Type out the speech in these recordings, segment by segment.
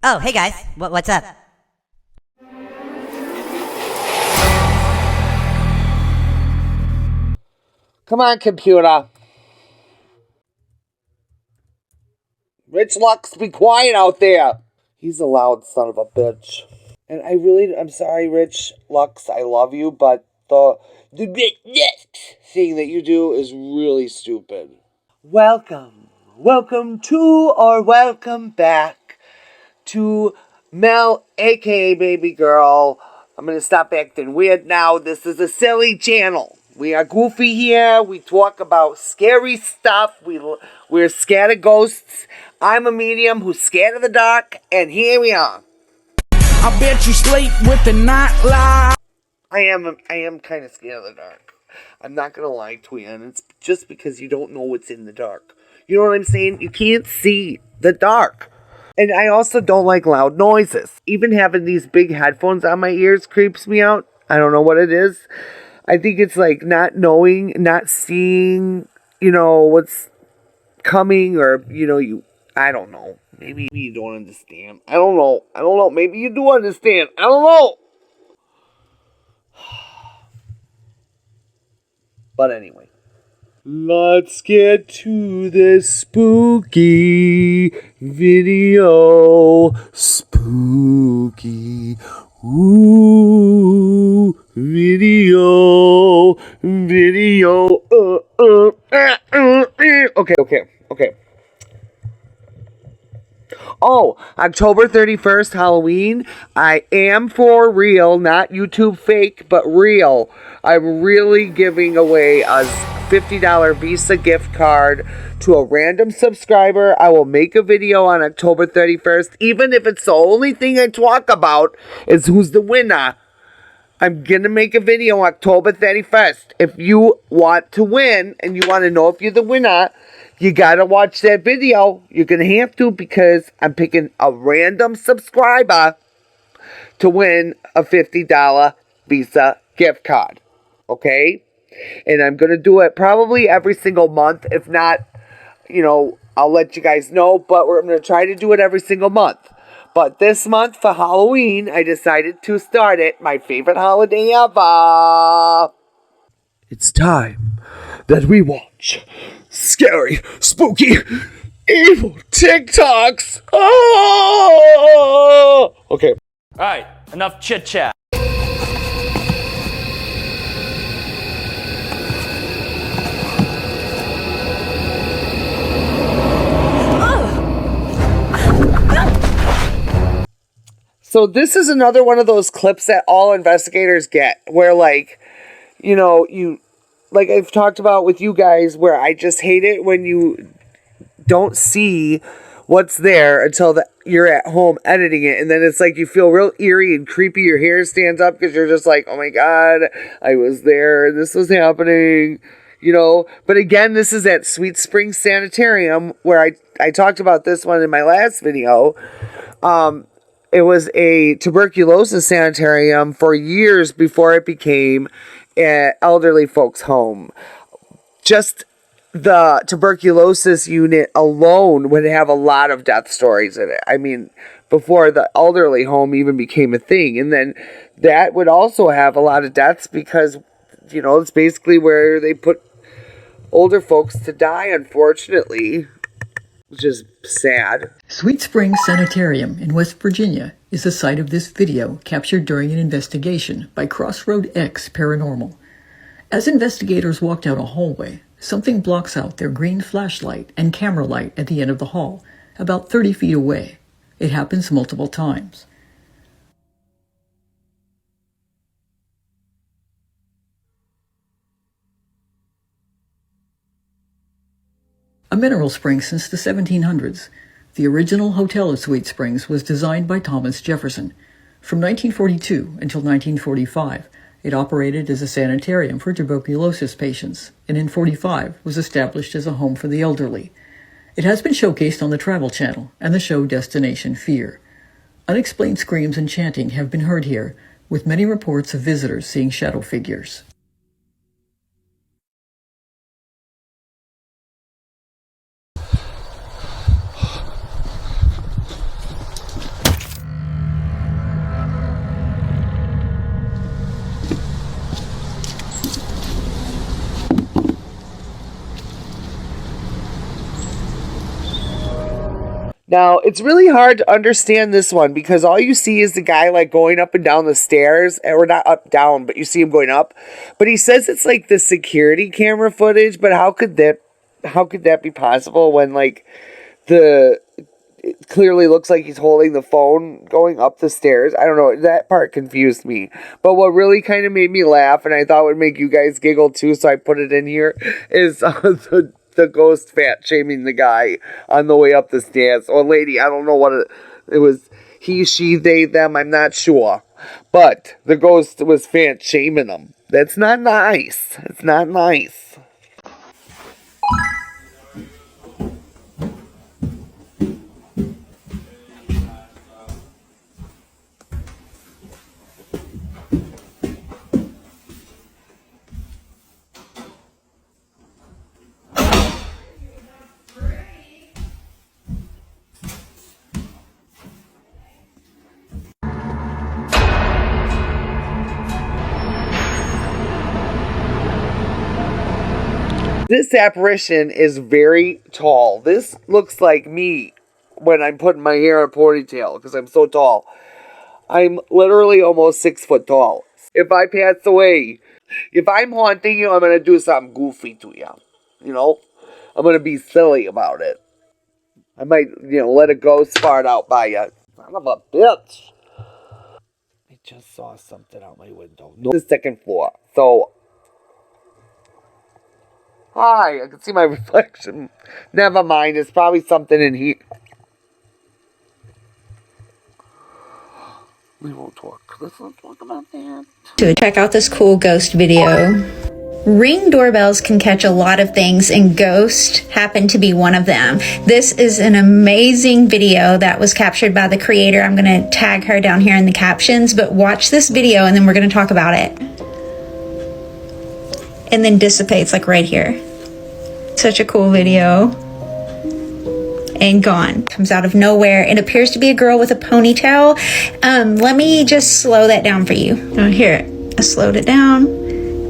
Oh, hey guys, what's up? Come on, computer. Rich Lux, be quiet out there. He's a loud son of a bitch. And I'm sorry, Rich Lux, I love you, but the thing that you do is really stupid. Welcome back to Mel, aka Baby Girl. I'm gonna stop acting weird now. This is a silly channel. We are goofy here. We talk about scary stuff. We're scared of ghosts. I'm a medium who's scared of the dark, and here we are. I bet you sleep with the nightlight. I am kind of scared of the dark. I'm not gonna lie to you, and it's just because you don't know what's in the dark. You know what I'm saying? You can't see the dark. And I also don't like loud noises. Even having these big headphones on my ears creeps me out. I don't know what it is. I think it's like not knowing, not seeing, what's coming, or, I don't know. Maybe you don't understand. I don't know. Maybe you do understand. I don't know. But anyway. Let's get to this spooky video. Spooky. Ooh. Video. Okay. Oh, October 31st, Halloween. I am for real, not YouTube fake, but real. I'm really giving away a $50 Visa gift card to a random subscriber. I will make a video on October 31st, even if it's the only thing I talk about is who's the winner. I'm going to make a video October 31st. If you want to win and you want to know if you're the winner, you got to watch that video. You're going to have to, because I'm picking a random subscriber to win a $50 Visa gift card. Okay? And I'm going to do it probably every single month. If not, I'll let you guys know. But I'm going to try to do it every single month. But this month for Halloween, I decided to start it. My favorite holiday ever. It's time that we watch scary, spooky, evil TikToks. Oh! Okay. All right, enough chit chat. So this is another one of those clips that all investigators get, where you like I've talked about with you guys, where I just hate it when you don't see what's there until you're at home editing it, and then it's like you feel real eerie and creepy. Your hair stands up because you're just like, oh my god, I was there, this was happening, But again, this is at Sweet Spring Sanitarium, where I talked about this one in my last video. It was a tuberculosis sanitarium for years before it became an elderly folks' home. Just the tuberculosis unit alone would have a lot of death stories in it. I mean, before the elderly home even became a thing. And then that would also have a lot of deaths because, it's basically where they put older folks to die, unfortunately. Which is sad. Sweet Spring Sanitarium in West Virginia is the site of this video captured during an investigation by Crossroad X Paranormal. As investigators walk down a hallway, something blocks out their green flashlight and camera light at the end of the hall, about 30 feet away. It happens multiple times. A mineral spring since the 1700s, the original Hotel of Sweet Springs was designed by Thomas Jefferson. From 1942 until 1945, it operated as a sanitarium for tuberculosis patients, and in 1945 was established as a home for the elderly. It has been showcased on the Travel Channel and the show Destination Fear. Unexplained screams and chanting have been heard here, with many reports of visitors seeing shadow figures. Now, it's really hard to understand this one because all you see is the guy like going up and down the stairs, or not up down, but you see him going up. But he says it's like the security camera footage, but how could that be possible when like it clearly looks like he's holding the phone going up the stairs? I don't know, that part confused me. But what really kind of made me laugh, and I thought would make you guys giggle too, so I put it in here, is the ghost fat shaming the guy on the way up the stairs. Or lady, I don't know what it was. He, she, they, them, I'm not sure. But the ghost was fat shaming them. That's not nice. It's not nice. This apparition is very tall. This looks like me when I'm putting my hair in a ponytail because I'm so tall. I'm literally almost 6 foot tall. If I pass away, if I'm haunting you, I'm going to do something goofy to you. You know? I'm going to be silly about it. I might, let a ghost fart out by you. Son of a bitch. I just saw something out my window. No, the second floor. So, hi, I can see my reflection. Never mind, it's probably something in here. We won't talk. Let's not talk about that. To check out this cool ghost video. Ring doorbells can catch a lot of things, and ghost happened to be one of them. This is an amazing video that was captured by the creator. I'm going to tag her down here in the captions, but watch this video and then we're going to talk about it. And then dissipates like right here. Such a cool video. And gone. Comes out of nowhere. It appears to be a girl with a ponytail. Let me just slow that down for you. Oh, here, I slowed it down.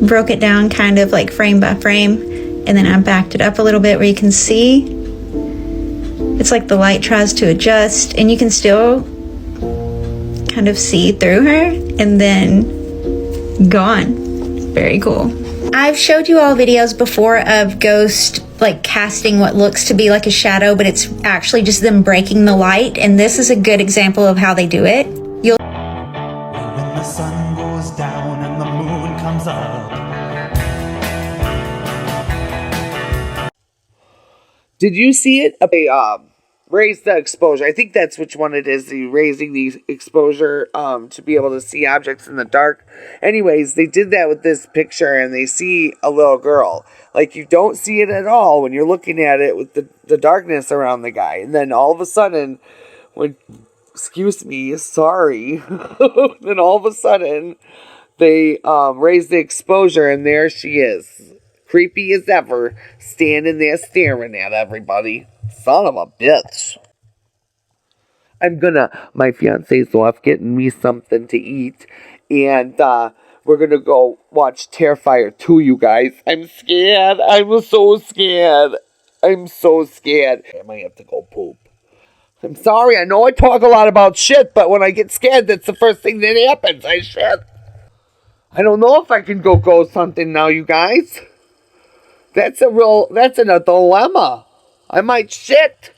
Broke it down kind of like frame by frame, and then I backed it up a little bit where you can see it's like the light tries to adjust and you can still kind of see through her, and then gone. Very cool. I've showed you all videos before of ghost like casting what looks to be like a shadow, but it's actually just them breaking the light, and this is a good example of how they do it. You'll when the sun goes down and the moon comes up. Did you see it? Raise the exposure. I think that's which one it is. Raising the exposure to be able to see objects in the dark. Anyways, they did that with this picture, and they see a little girl. Like, you don't see it at all when you're looking at it with the darkness around the guy. And then all of a sudden, excuse me, sorry. Then all of a sudden, they raise the exposure, and there she is. Creepy as ever, standing there staring at everybody. Son of a bitch. My fiance's off getting me something to eat, and we're gonna go watch Terrifier 2, you guys. I'm scared. I'm so scared. I'm so scared. I might have to go poop. I'm sorry, I know I talk a lot about shit, but when I get scared, that's the first thing that happens. I shit. I don't know if I can go ghost hunting now, you guys. That's a dilemma. I might shit.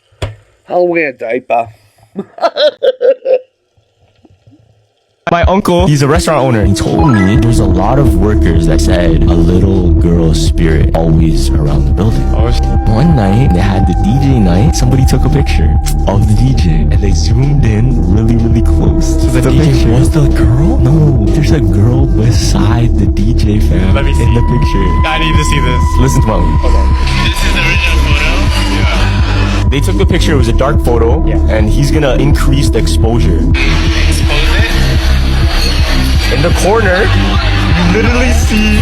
I'll wear a diaper. My uncle, he's a restaurant owner. He told me there's a lot of workers that said a little girl spirit always around the building. One night, they had the DJ night. Somebody took a picture of the DJ and they zoomed in really, really close. So the DJ was the girl? No, there's a girl beside the DJ fam. Let me see. In the picture. I need to see this. Listen to my Hold on. This is the original photo? Yeah. They took the picture, it was a dark photo, and he's gonna increase the exposure. Expose it? In the corner, you literally see.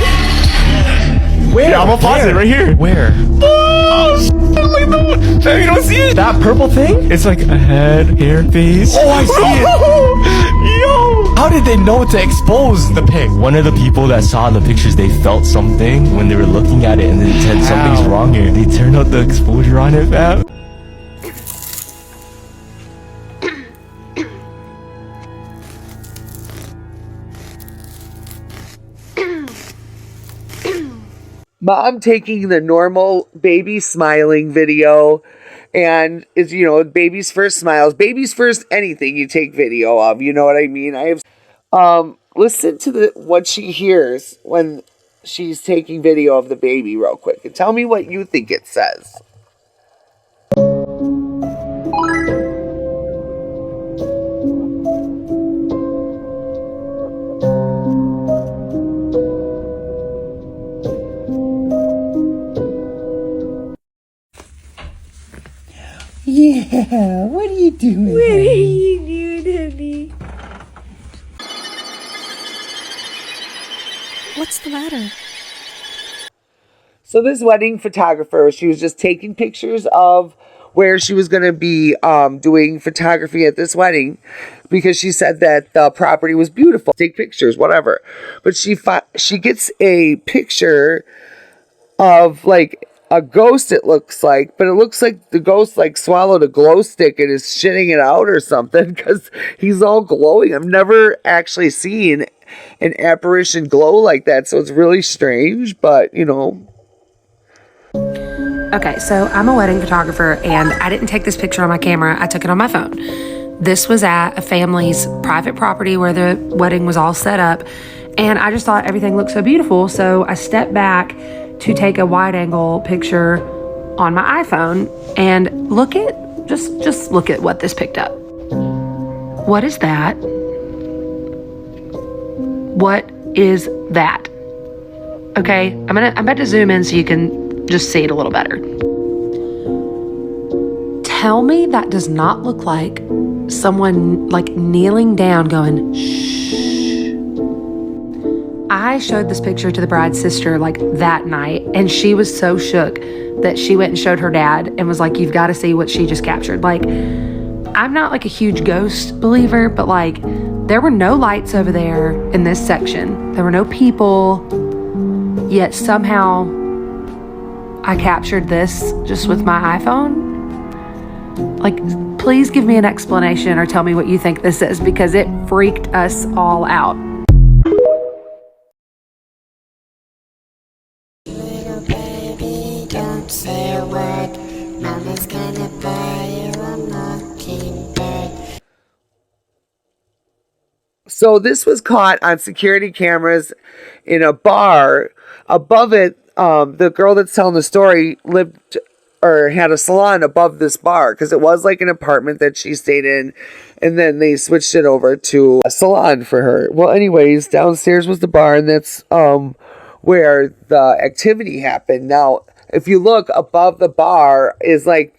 Where? Yeah, I'm gonna pause it right here. Where? Oh, like the, you don't see it? That purple thing? It's like a head, hair, face. Oh, I see it. Yo! How did they know to expose the pic? One of the people that saw the pictures, they felt something when they were looking at it, and they said something's wrong here. They turned out the exposure on it, fam. mom taking the normal baby smiling video, and it's, you know, baby's first smiles, baby's first anything you take video of, you know what I mean? I have listen to the what she hears when she's taking video of the baby real quick and tell me what you think it says. Yeah, what are you doing? What are you doing, honey? What's the matter? So this wedding photographer, she was just taking pictures of where she was going to be doing photography at this wedding, because she said that the property was beautiful. Take pictures, whatever. But she gets a picture of like a ghost, it looks like, but it looks like the ghost like swallowed a glow stick and is shitting it out or something, because he's all glowing. I've never actually seen an apparition glow like that, so it's really strange, but you know. Okay, so I'm a wedding photographer, and I didn't take this picture on my camera. I took it on my phone. This was at a family's private property where the wedding was all set up, and I just thought everything looked so beautiful, so I stepped back to take a wide-angle picture on my iPhone, and just look at what this picked up. What is that? What is that? Okay, I'm about to zoom in so you can just see it a little better. Tell me that does not look like someone like kneeling down going, shh. I showed this picture to the bride's sister like that night, and she was so shook that she went and showed her dad and was like, you've got to see what she just captured. Like, I'm not like a huge ghost believer, but like there were no lights over there in this section. There were no people, yet somehow I captured this just with my iPhone. Like, please give me an explanation or tell me what you think this is, because it freaked us all out. Little baby, don't say a word. Mama's gonna buy you a mockingbird. So this was caught on security cameras in a bar. Above it, the girl that's telling the story lived or had a salon above this bar, because it was like an apartment that she stayed in, and then they switched it over to a salon for her. Well, anyways, downstairs was the bar, and that's where the activity happened. Now, if you look above the bar is like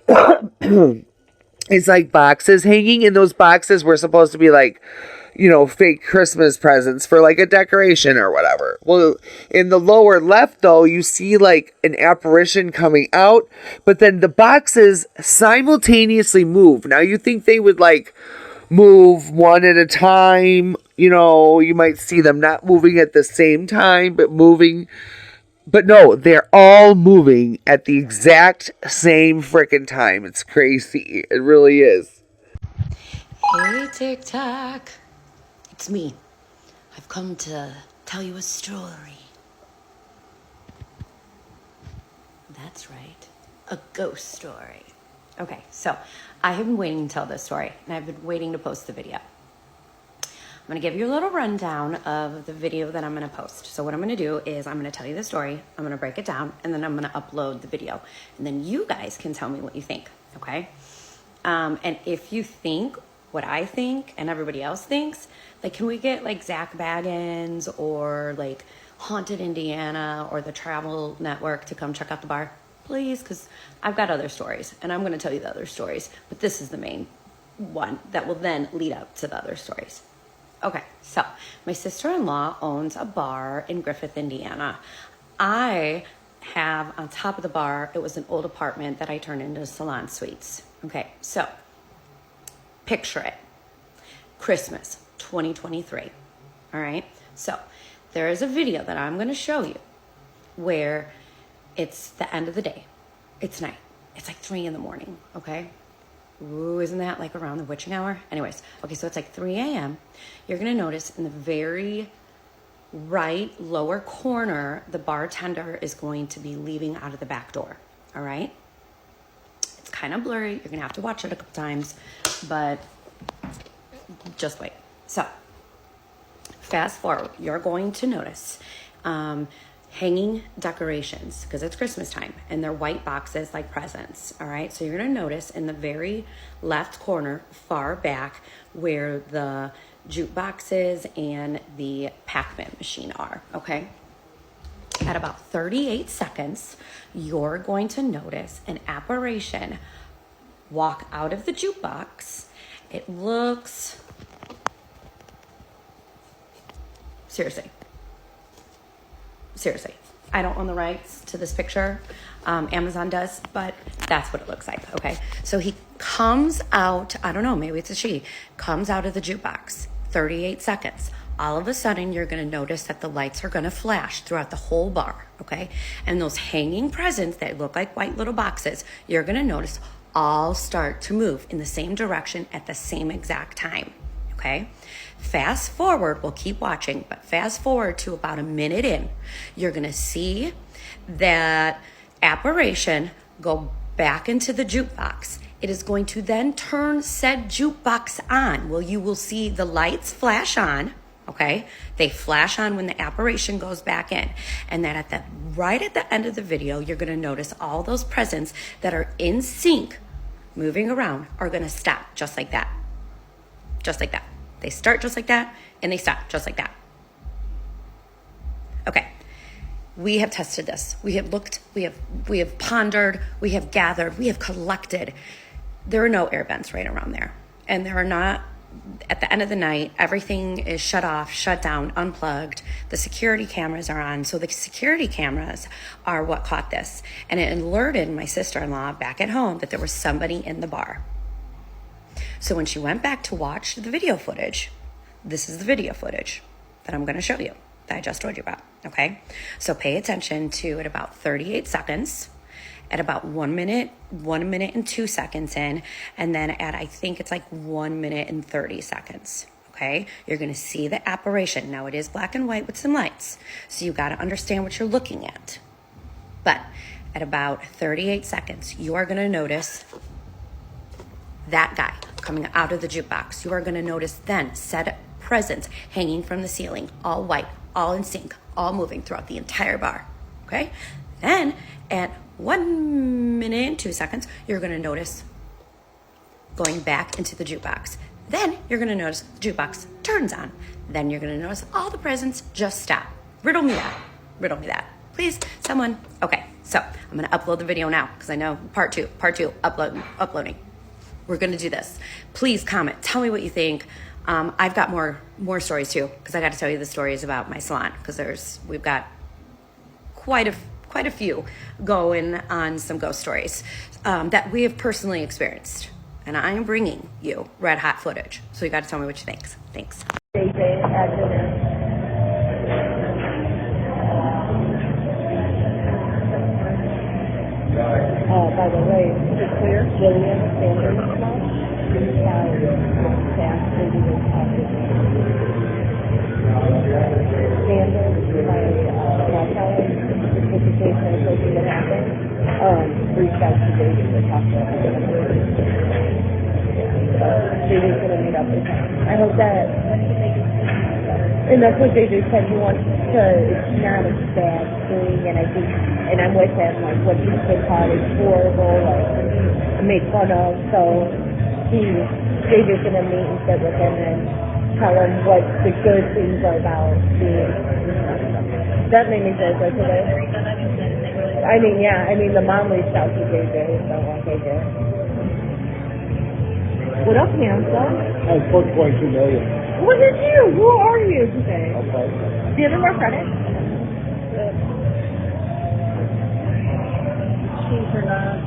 it's like boxes hanging, and those boxes were supposed to be like, you know, fake Christmas presents for like a decoration or whatever. Well, in the lower left though, you see like an apparition coming out, but then the boxes simultaneously move. Now you think they would like move one at a time, you know, you might see them not moving at the same time, but moving. But no, they're all moving at the exact same freaking time. It's crazy. It really is. Hey, TikTok. It's me. I've come to tell you a story. That's right. A ghost story. Okay, so I have been waiting to tell this story, and I've been waiting to post the video. I'm going to give you a little rundown of the video that I'm going to post. So what I'm going to do is I'm going to tell you the story, I'm going to break it down, and then I'm going to upload the video. And then you guys can tell me what you think, okay? And if you think what I think and everybody else thinks, like, can we get like Zach Baggins or like Haunted Indiana or the Travel Network to come check out the bar? Please, because I've got other stories, and I'm going to tell you the other stories, but this is the main one that will then lead up to the other stories. Okay, so my sister-in-law owns a bar in Griffith, Indiana. I have on top of the bar, it was an old apartment that I turned into salon suites. Okay, so picture it. Christmas 2023. All right, so there is a video that I'm going to show you where it's the end of the day. It's night. It's like 3 a.m, okay? Ooh, isn't that like around the witching hour? Anyways, okay, so it's like 3 a.m. You're going to notice in the very right lower corner, the bartender is going to be leaving out of the back door. All right. It's kind of blurry. You're going to have to watch it a couple times, but just wait. So fast forward, you're going to notice hanging decorations because it's Christmas time and they're white boxes like presents. All right. So you're going to notice in the very left corner, far back, where the jukeboxes and the Pac-Man machine are. Okay. At about 38 seconds, you're going to notice an apparition walk out of the jukebox. It looks, seriously, I don't own the rights to this picture. Amazon does, but that's what it looks like. Okay. So he comes out, I don't know, maybe it's a she, comes out of the jukebox, 38 seconds. All of a sudden, you're going to notice that the lights are going to flash throughout the whole bar. Okay. And those hanging presents that look like white little boxes, you're going to notice all start to move in the same direction at the same exact time. Okay. Fast forward, we'll keep watching, but fast forward to about a minute in, you're going to see that apparition go back into the jukebox. It is going to then turn said jukebox on. Well, you will see the lights flash on. Okay. They flash on when the apparition goes back in. And then right at the end of the video, you're going to notice all those presents that are in sync moving around are going to stop just like that. Just like that. They start just like that, and they stop just like that. Okay, we have tested this. We have looked, we have pondered, we have gathered, we have collected. There are no air vents right around there. And there are not, at the end of the night, everything is shut off, shut down, unplugged. The security cameras are on. So the security cameras are what caught this. And it alerted my sister-in-law back at home that there was somebody in the bar. So when she went back to watch the video footage, this is the video footage that I'm going to show you that I just told you about, okay? So pay attention to at about 38 seconds, at about 1 minute and 2 seconds in, and then at, I think it's like 1 minute and 30 seconds, okay? You're going to see the apparition. Now it is black and white with some lights, so you got to understand what you're looking at. But at about 38 seconds, you are going to notice that guy coming out of the jukebox. You are going to notice then said presents hanging from the ceiling, all white, all in sync, all moving throughout the entire bar. Okay? Then at 1 minute and 2 seconds, you're going to notice going back into the jukebox. Then you're going to notice the jukebox turns on. Then you're going to notice all the presents just stop. Riddle me that. Riddle me that. Please, someone. Okay, so I'm going to upload the video now because I know part two, uploading. We're going to do this. Please comment. Tell me what you think. I've got more stories too, because I got to tell you the stories about my salon, because we've got quite a few going on some ghost stories that we have personally experienced. And I am bringing you red hot footage. So you got to tell me what you think. Thanks. By the way, to be clear, William Sanders has passed maybe this Sanders, my teller, with the case and everything that happened, reached out to David to talk to him. David's going to meet up with him. I hope that, and that's what David said, he wants to, it's not a bad thing, and I think, and I'm with him, like, what he's been taught is horrible, like, made fun of, so David's going to meet and sit with him and tell him what the good things are about being. That made me feel good today. I mean, the mom reached out to JJ, so okay, good. What up, handsome? I have 4.2 million. Look at you! Who are you today? Okay. Do you have any more credit? She's or not.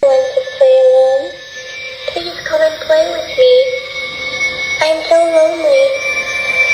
Want to play alone? Please come and play with me. I'm so lonely.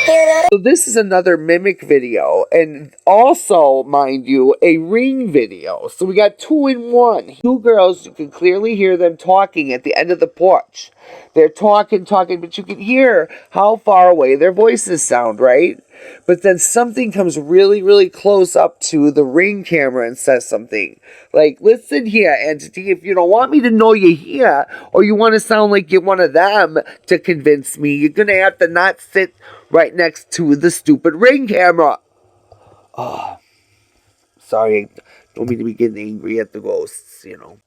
You're not So this is another mimic video, and also, mind you, a ring video. So we got 2 in 1. 2 girls, you can clearly hear them talking at the end of the porch. They're talking, but you can hear how far away their voices sound, right? But then something comes really, really close up to the ring camera and says something. Like, listen here, entity, if you don't want me to know you're here, or you want to sound like you're one of them to convince me, you're going to have to not sit right next to the stupid ring camera. Oh, sorry, I don't mean to be getting angry at the ghosts, you know.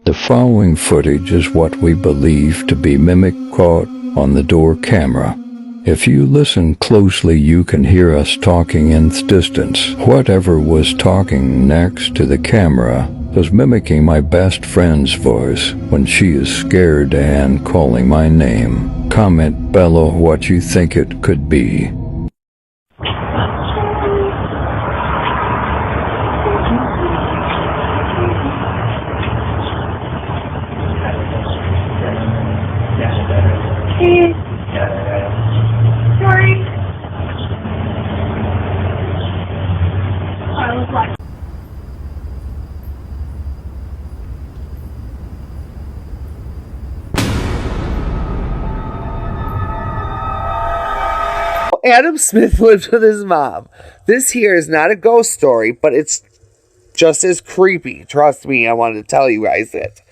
The following footage is what we believe to be mimic caught on the door camera. If you listen closely, you can hear us talking in the distance. Whatever was talking next to the camera was mimicking my best friend's voice when she is scared and calling my name. Comment below what you think it could be. Adam Smith lived with his mom. This here is not a ghost story, but it's just as creepy. Trust me, I wanted to tell you guys it.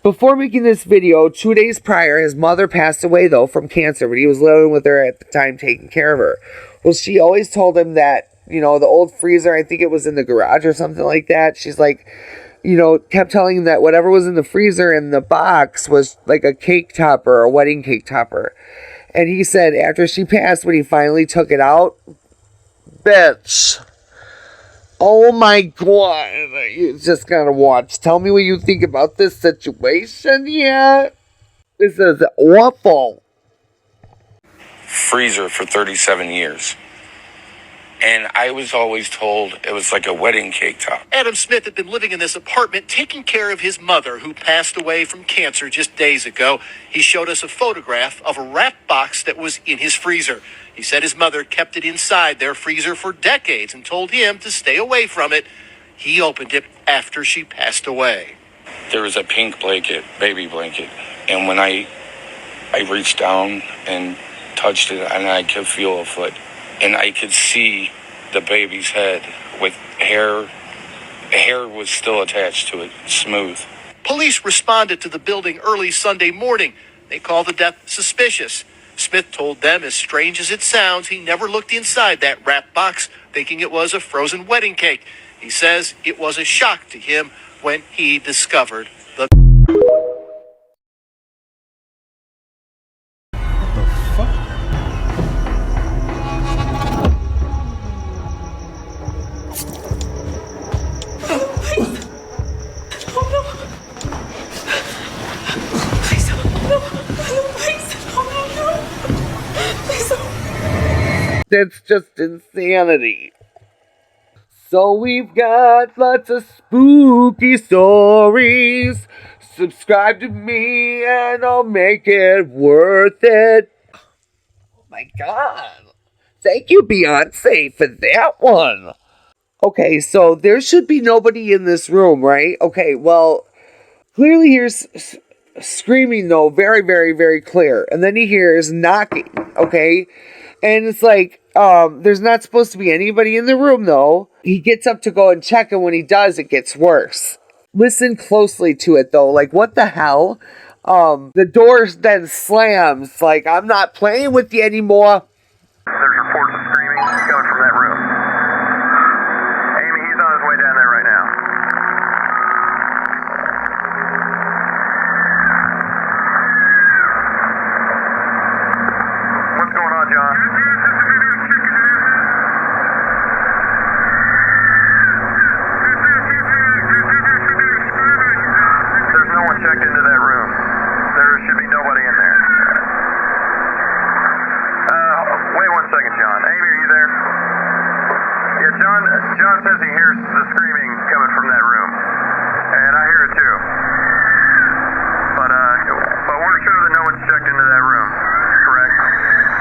Before making this video, 2 days prior, his mother passed away, though, from cancer, but he was living with her at the time, taking care of her. Well, she always told him that, you know, the old freezer, I think it was in the garage or something like that. She's like, you know, kept telling him that whatever was in the freezer in the box was like a cake topper, or a wedding cake topper. And he said after she passed, when he finally took it out, bitch, oh my God, you just gotta watch. Tell me what you think about this situation here. This is awful. Freezer for 37 years. And I was always told it was like a wedding cake top. Adam Smith had been living in this apartment taking care of his mother, who passed away from cancer just days ago. He showed us a photograph of a wrap box that was in his freezer. He said his mother kept it inside their freezer for decades and told him to stay away from it. He opened it after she passed away. There was a pink blanket, baby blanket. And when I reached down and touched it, and I could feel a foot. And I could see the baby's head with hair. Hair was still attached to it, smooth. Police responded to the building early Sunday morning. They called the death suspicious. Smith told them, as strange as it sounds, he never looked inside that wrap box, thinking it was a frozen wedding cake. He says it was a shock to him when he discovered the... That's just insanity. So we've got lots of spooky stories. Subscribe to me and I'll make it worth it. Oh my God. Thank you, Beyonce, for that one. Okay, so there should be nobody in this room, right? Okay, well, clearly here's screaming, though, very, very, very clear. And then he hears knocking, okay? And it's like, there's not supposed to be anybody in the room, though. He gets up to go and check, and when he does, it gets worse. Listen closely to it, though. Like, what the hell? The door then slams. Like, I'm not playing with you anymore. There's reports of screaming coming from that room. Amy, he's on his way down there right now. What's going on, John? There's no one checked into that room. There should be nobody in there. Wait 1 second, John. Amy, are you there? Yeah, John says he hears the screaming coming from that room. And I hear it too. But we're sure that no one's checked into that room, correct?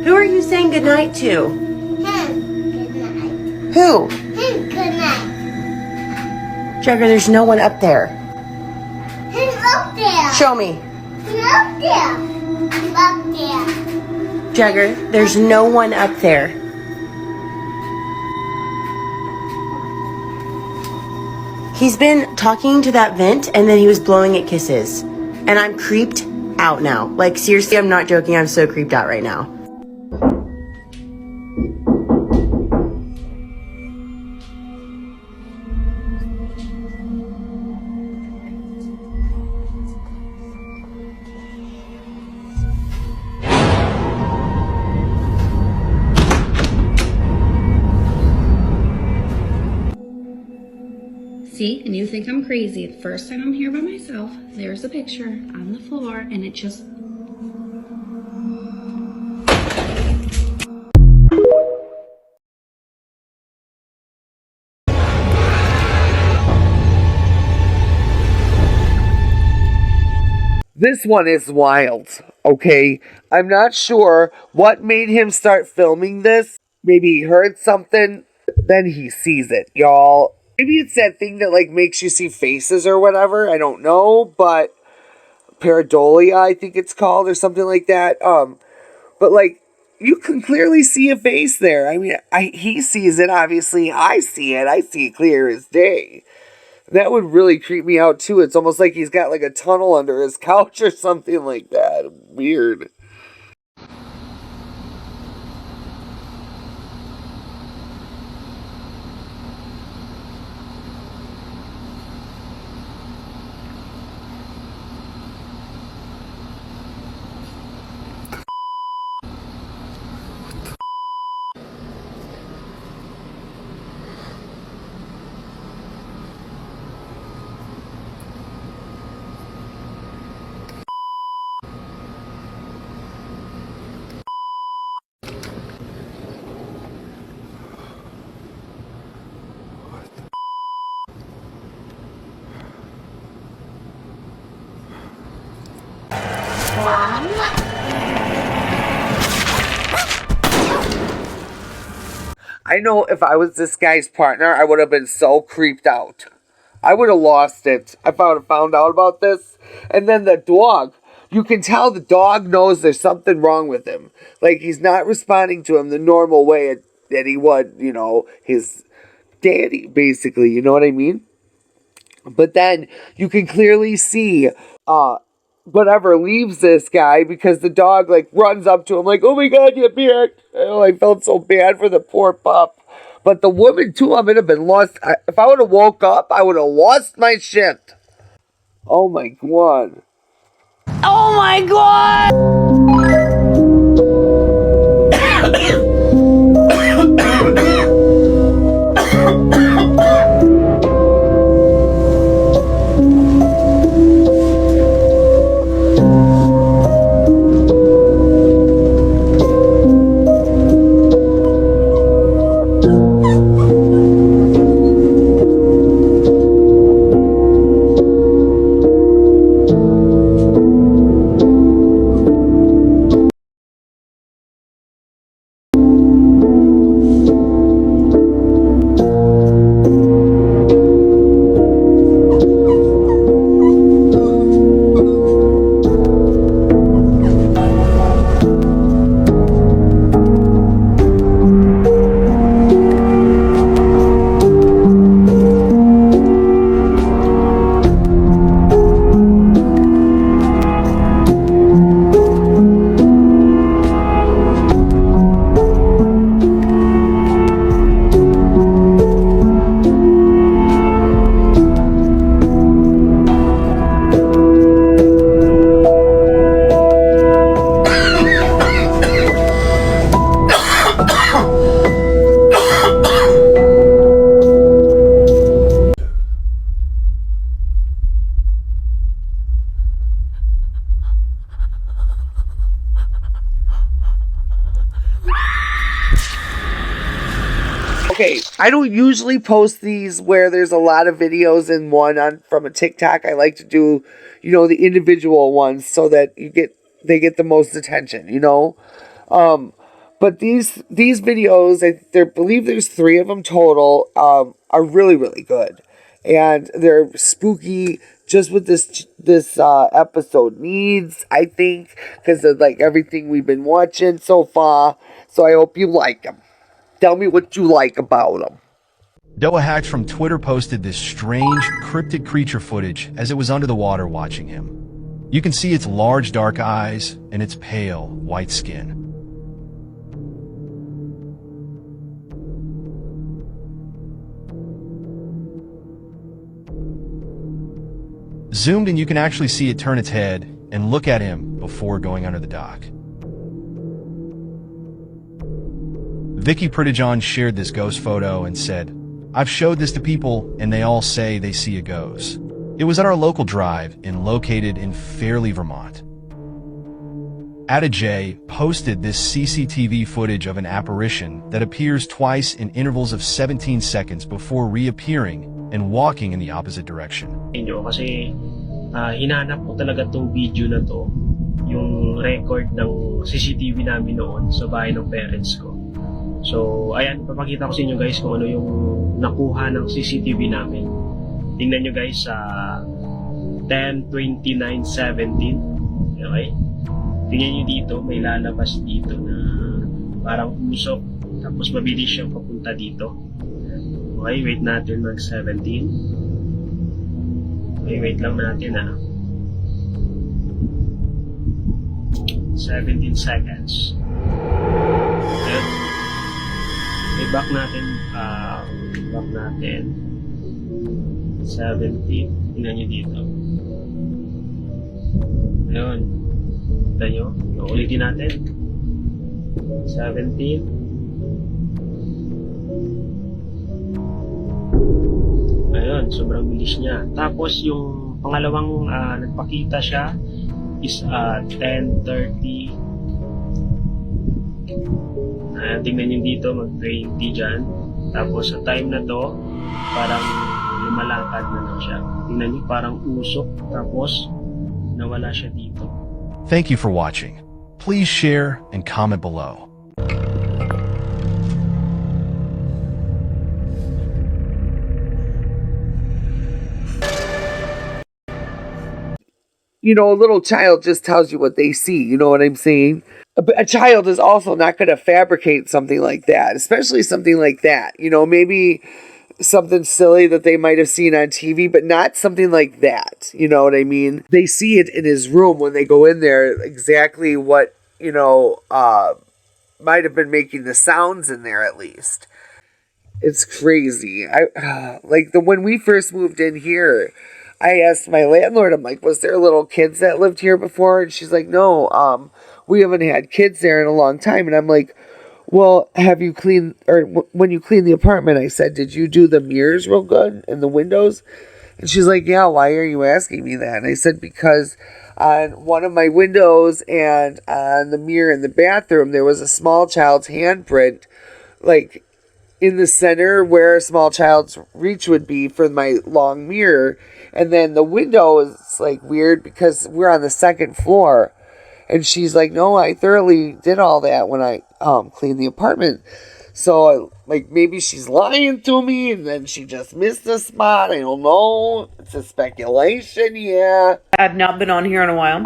Who are you saying goodnight to? Who? Good night. Jagger, there's no one up there. Who's up there? Show me. Who's up there? Who's up there? Jagger, there's no one up there. He's been talking to that vent and then he was blowing it kisses. And I'm creeped out now. Like, seriously, I'm not joking. I'm so creeped out right now. See, and you think I'm crazy. The first time I'm here by myself, there's a picture on the floor, and it just... This one is wild, okay? I'm not sure what made him start filming this. Maybe he heard something, then he sees it, y'all. Maybe it's that thing that, like, makes you see faces or whatever. I don't know, but pareidolia, I think it's called, or something like that. But, like, you can clearly see a face there. I mean, he sees it, obviously. I see it. I see it clear as day. That would really creep me out, too. It's almost like he's got, like, a tunnel under his couch or something like that. Weird. I know if I was this guy's partner, I would have been so creeped out. I would have lost it if I would have found out about this. And then the dog. You can tell the dog knows there's something wrong with him. Like, he's not responding to him the normal way that he would, you know, his daddy, basically. You know what I mean? But then you can clearly see whatever leaves this guy because the dog, like, runs up to him like, oh my God, you're back. Oh, I felt so bad for the poor pup. But the woman, too, I would have been lost. If I would have woke up, I would have lost my shit. Oh my God. Oh my God! Okay, I don't usually post these where there's a lot of videos in one from a TikTok. I like to do, you know, the individual ones so that they get the most attention, you know? But these videos, I believe there's 3 of them total, are really, really good. And they're spooky, just what this episode needs, I think, because of like everything we've been watching so far. So I hope you like them. Tell me what you like about them. Doa Hacks from Twitter posted this strange, cryptic creature footage as it was under the water watching him. You can see its large dark eyes and its pale white skin. Zoomed in, you can actually see it turn its head and look at him before going under the dock. Vicky Pritijon shared this ghost photo and said, "I've showed this to people and they all say they see a ghost." It was at our local drive and located in Fairleigh, Vermont. Ada J posted this CCTV footage of an apparition that appears twice in intervals of 17 seconds before reappearing and walking in the opposite direction. Kasi hinanap ko talaga tong video na to, yung record ng CCTV namin noon sa bahay ng parents ko. So, ayan, papakita ko sa inyo guys kung ano yung nakuha ng CCTV namin. Tingnan nyo guys sa 10:29:17. Okay? Tingnan nyo dito, may lalabas dito na parang usok, tapos mabilis siyang papunta dito. Okay, wait natin mag-17. Okay, wait lang natin 17 seconds. Okay. Okay, back natin. 17. Tingnan nyo dito. Ayun. Kita nyo? Ulitin natin. 17. Ayun, sobrang bilis niya. Tapos yung pangalawang nagpakita siya is 10:30. Tingnan nyo dito, mag-20 dyan. Tapos sa time na to, parang lumalakad na lang siya. Tingnan nyo, parang usok. Tapos nawala siya dito. Thank you for watching. Please share and comment below. You know, a little child just tells you what they see. You know what I'm saying? A child is also not going to fabricate something like that, especially something like that. You know, maybe something silly that they might have seen on TV, but not something like that. You know what I mean? They see it in his room when they go in there, exactly what, you know, might have been making the sounds in there at least. It's crazy. When we first moved in here, I asked my landlord, I'm like, was there little kids that lived here before? And she's like, no, we haven't had kids there in a long time. And I'm like, well, have you cleaned, or when you cleaned the apartment, I said, did you do the mirrors real good and the windows? And she's like, yeah, why are you asking me that? And I said, because on one of my windows and on the mirror in the bathroom, there was a small child's handprint, like in the center where a small child's reach would be for my long mirror. And then the window is like weird because we're on the second floor. And she's like, no, I thoroughly did all that when I cleaned the apartment. So, maybe she's lying to me and then she just missed a spot. I don't know. It's a speculation, yeah. I've not been on here in a while.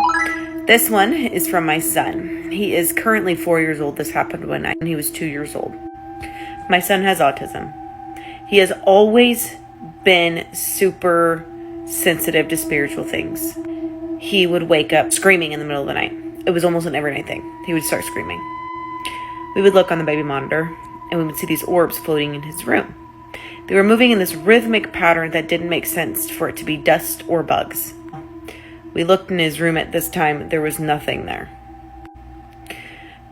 This one is from my son. He is currently 4 years old. This happened when he was 2 years old. My son has autism. He has always been super sensitive to spiritual things. He would wake up screaming in the middle of the night. It was almost an every night thing. He would start screaming. We would look on the baby monitor and we would see these orbs floating in his room. They were moving in this rhythmic pattern that didn't make sense for it to be dust or bugs. We looked in his room at this time. There was nothing there.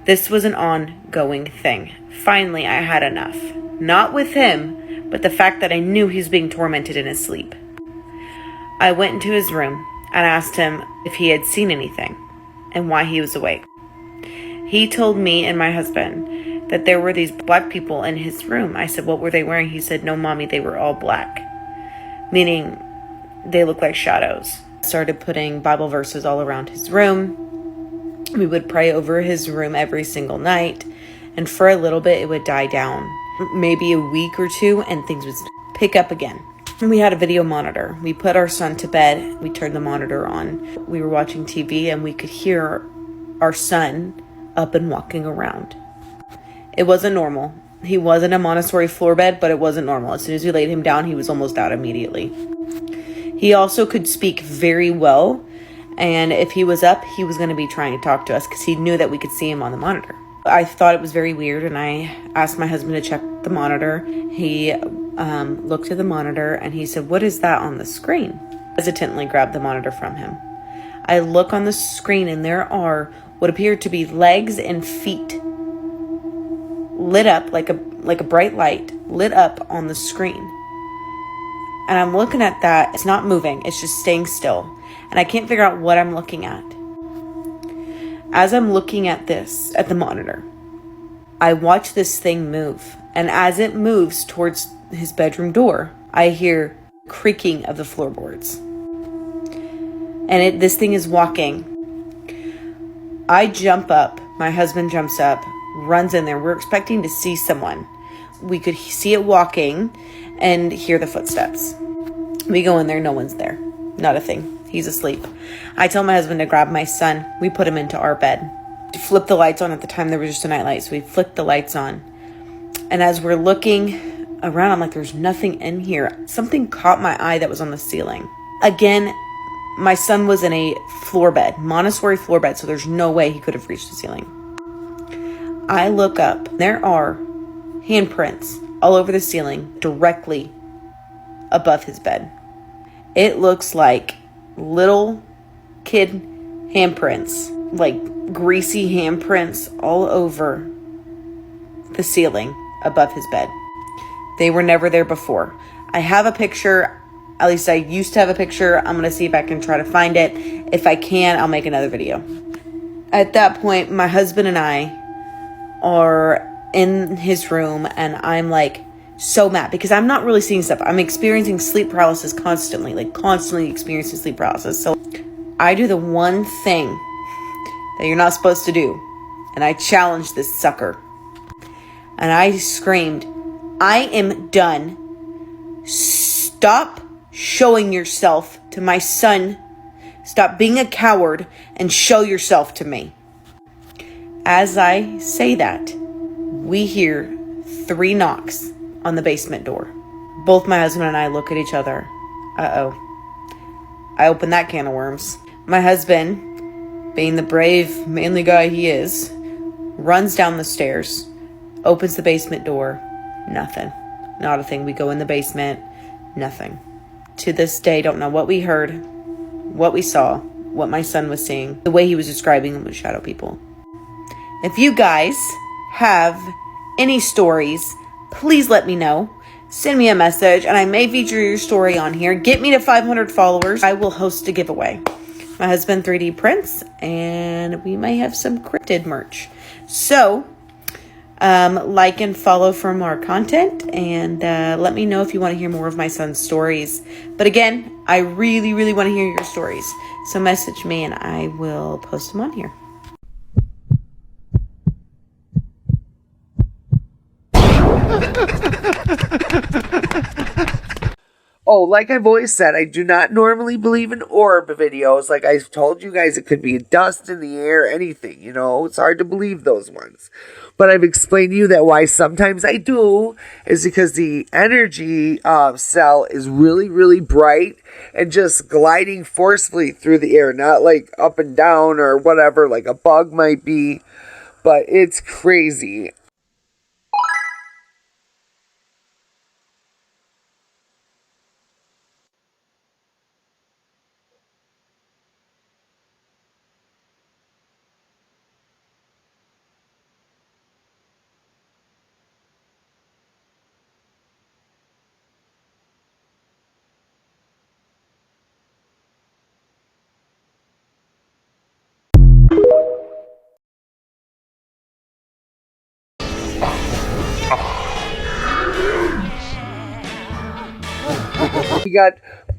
This was an ongoing thing. Finally, I had enough. Not with him, but the fact that I knew he was being tormented in his sleep. I went into his room and asked him if he had seen anything and why he was awake. He told me and my husband that there were these black people in his room. I said, what were they wearing? He said, no, mommy, they were all black. Meaning they look like shadows. Started putting Bible verses all around his room. We would pray over his room every single night. And for a little bit, it would die down. Maybe a week or two, and things would pick up again. And we had a video monitor. We put our son to bed. We turned the monitor on. We were watching TV, and we could hear our son up and walking around. It wasn't normal. He wasn't a Montessori floor bed, but it wasn't normal. As soon as we laid him down, he was almost out immediately. He also could speak very well. And if he was up, he was going to be trying to talk to us because he knew that we could see him on the monitor. I thought it was very weird, and I asked my husband to check the monitor. He looked at the monitor, and he said, "What is that on the screen?" Hesitantly grabbed the monitor from him. I look on the screen, and there are what appear to be legs and feet lit up like a bright light lit up on the screen. And I'm looking at that. It's not moving. It's just staying still. And I can't figure out what I'm looking at. As I'm looking at this, at the monitor, I watch this thing move. And as it moves towards his bedroom door, I hear creaking of the floorboards. And this thing is walking. I jump up. My husband jumps up, runs in there. We're expecting to see someone. We could see it walking and hear the footsteps. We go in there. No one's there. Not a thing. He's asleep. I tell my husband to grab my son. We put him into our bed. Flip the lights on. At the time, there was just a night light, so we flicked the lights on. And as we're looking around, I'm like, there's nothing in here. Something caught my eye that was on the ceiling. Again, my son was in a floor bed, Montessori floor bed, so there's no way he could have reached the ceiling. I look up. There are handprints all over the ceiling directly above his bed. It looks like little kid handprints, like greasy handprints all over the ceiling above his bed. They were never there before. I have a picture. At least I used to have a picture. I'm going to see if I can try to find it. If I can, I'll make another video. At that point, my husband and I are in his room, and I'm like so mad because I'm not really seeing stuff. I'm experiencing sleep paralysis constantly, constantly experiencing sleep paralysis. So I do the one thing that you're not supposed to do, and I challenged this sucker. And I screamed, "I am done. Stop showing yourself to my son. Stop being a coward and show yourself to me." As I say that, we hear 3 knocks on the basement door. Both my husband and I look at each other. Uh-oh. I opened that can of worms. My husband, being the brave, manly guy he is, runs down the stairs, opens the basement door. Nothing. Not a thing. We go in the basement. Nothing. To this day, don't know what we heard, what we saw, what my son was seeing. The way he was describing them was shadow people. If you guys have any stories, please let me know. Send me a message, and I may feature your story on here. Get me to 500 followers. I will host a giveaway. My husband 3D prints, and we may have some cryptid merch. So, like and follow from our content, and let me know if you want to hear more of my son's stories. But again, I really, really want to hear your stories. So message me, and I will post them on here. Oh, like I've always said, I do not normally believe in orb videos. Like I've told you guys, it could be dust in the air, anything, you know. It's hard to believe those ones. But I've explained to you that why sometimes I do is because the energy cell is really, really bright and just gliding forcefully through the air. Not like up and down or whatever, like a bug might be. But it's crazy. We got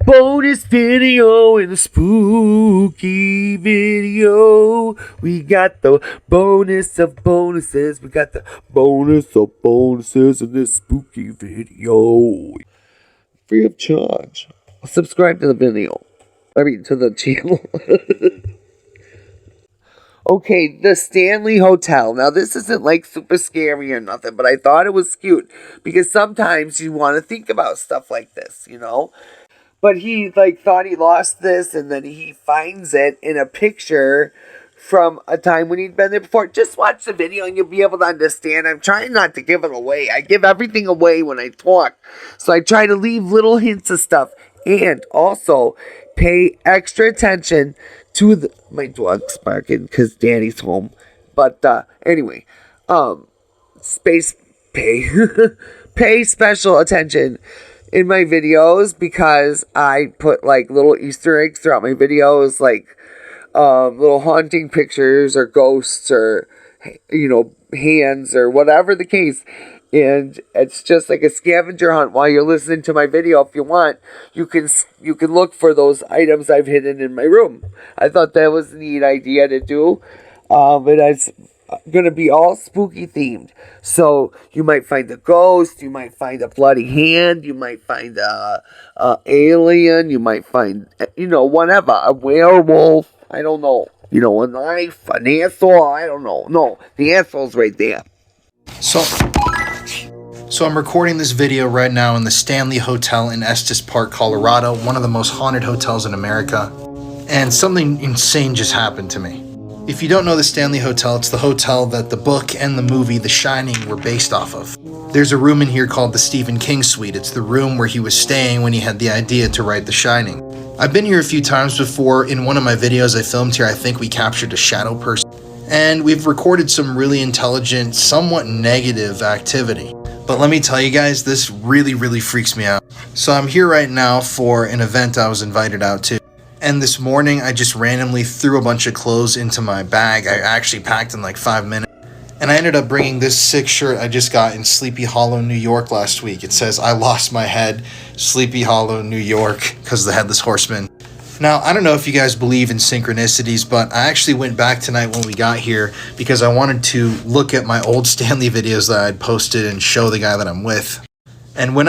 bonus video in the spooky video. We got the bonus of bonuses. We got the bonus of bonuses in this spooky video. Free of charge. Subscribe to the video. To the channel. Okay, the Stanley Hotel. Now, this isn't like super scary or nothing, but I thought it was cute because sometimes you want to think about stuff like this, you know? But he thought he lost this, and then he finds it in a picture from a time when he'd been there before. Just watch the video and you'll be able to understand. I'm trying not to give it away. I give everything away when I talk. So I try to leave little hints of stuff. And also pay extra attention to my dog's barking because Danny's home. But anyway, pay special attention in my videos because I put little Easter eggs throughout my videos, little haunting pictures or ghosts or hands or whatever the case. And it's just like a scavenger hunt while you're listening to my video. If you want, you can look for those items I've hidden in my room. I thought that was a neat idea to do. And it's going to be all spooky themed. So you might find a ghost, you might find a bloody hand, you might find a alien, you might find, whatever, a werewolf, I don't know. A knife, an asshole, I don't know. No, the asshole's right there. So I'm recording this video right now in the Stanley Hotel in Estes Park, Colorado, one of the most haunted hotels in America. And something insane just happened to me. If you don't know the Stanley Hotel, it's the hotel that the book and the movie The Shining were based off of. There's a room in here called the Stephen King Suite. It's the room where he was staying when he had the idea to write The Shining. I've been here a few times before. In one of my videos I filmed here, I think we captured a shadow person. And we've recorded some really intelligent, somewhat negative activity. But let me tell you guys, this really, really freaks me out. So I'm here right now for an event I was invited out to. And this morning, I just randomly threw a bunch of clothes into my bag. I actually packed in 5 minutes. And I ended up bringing this sick shirt I just got in Sleepy Hollow, New York last week. It says, "I lost my head, Sleepy Hollow, New York," because of the Headless Horseman. Now, I don't know if you guys believe in synchronicities, but I actually went back tonight when we got here because I wanted to look at my old Stanley videos that I'd posted and show the guy that I'm with. And when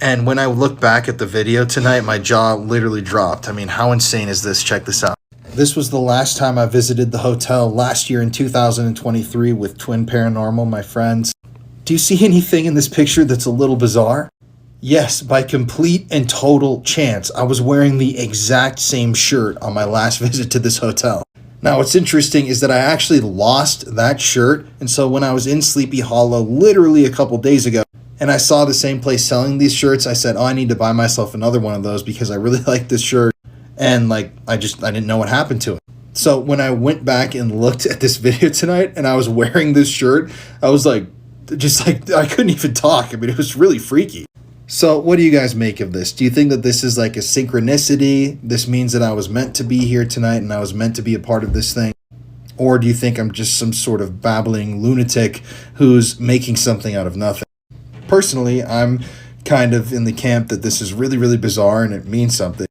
And when I look back at the video tonight, my jaw literally dropped. I mean, how insane is this? Check this out. This was the last time I visited the hotel last year in 2023 with Twin Paranormal, my friends. Do you see anything in this picture that's a little bizarre? Yes, by complete and total chance, I was wearing the exact same shirt on my last visit to this hotel. Now, what's interesting is that I actually lost that shirt, and so when I was in Sleepy Hollow literally a couple days ago, and I saw the same place selling these shirts, I said, I need to buy myself another one of those because I really like this shirt, and I didn't know what happened to it. So when I went back and looked at this video tonight, and I was wearing this shirt, I was I couldn't even talk. I mean, it was really freaky. So what do you guys make of this? Do you think that this is like a synchronicity? This means that I was meant to be here tonight and I was meant to be a part of this thing? Or do you think I'm just some sort of babbling lunatic who's making something out of nothing? Personally, I'm kind of in the camp that this is really, really bizarre and it means something.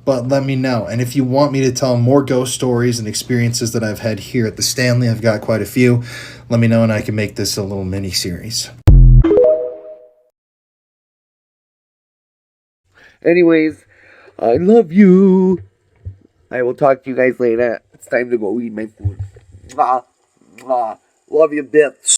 But let me know. And if you want me to tell more ghost stories and experiences that I've had here at the Stanley, I've got quite a few. Let me know and I can make this a little mini-series. Anyways, I love you. I will talk to you guys later. It's time to go eat my food. Love you, bitch.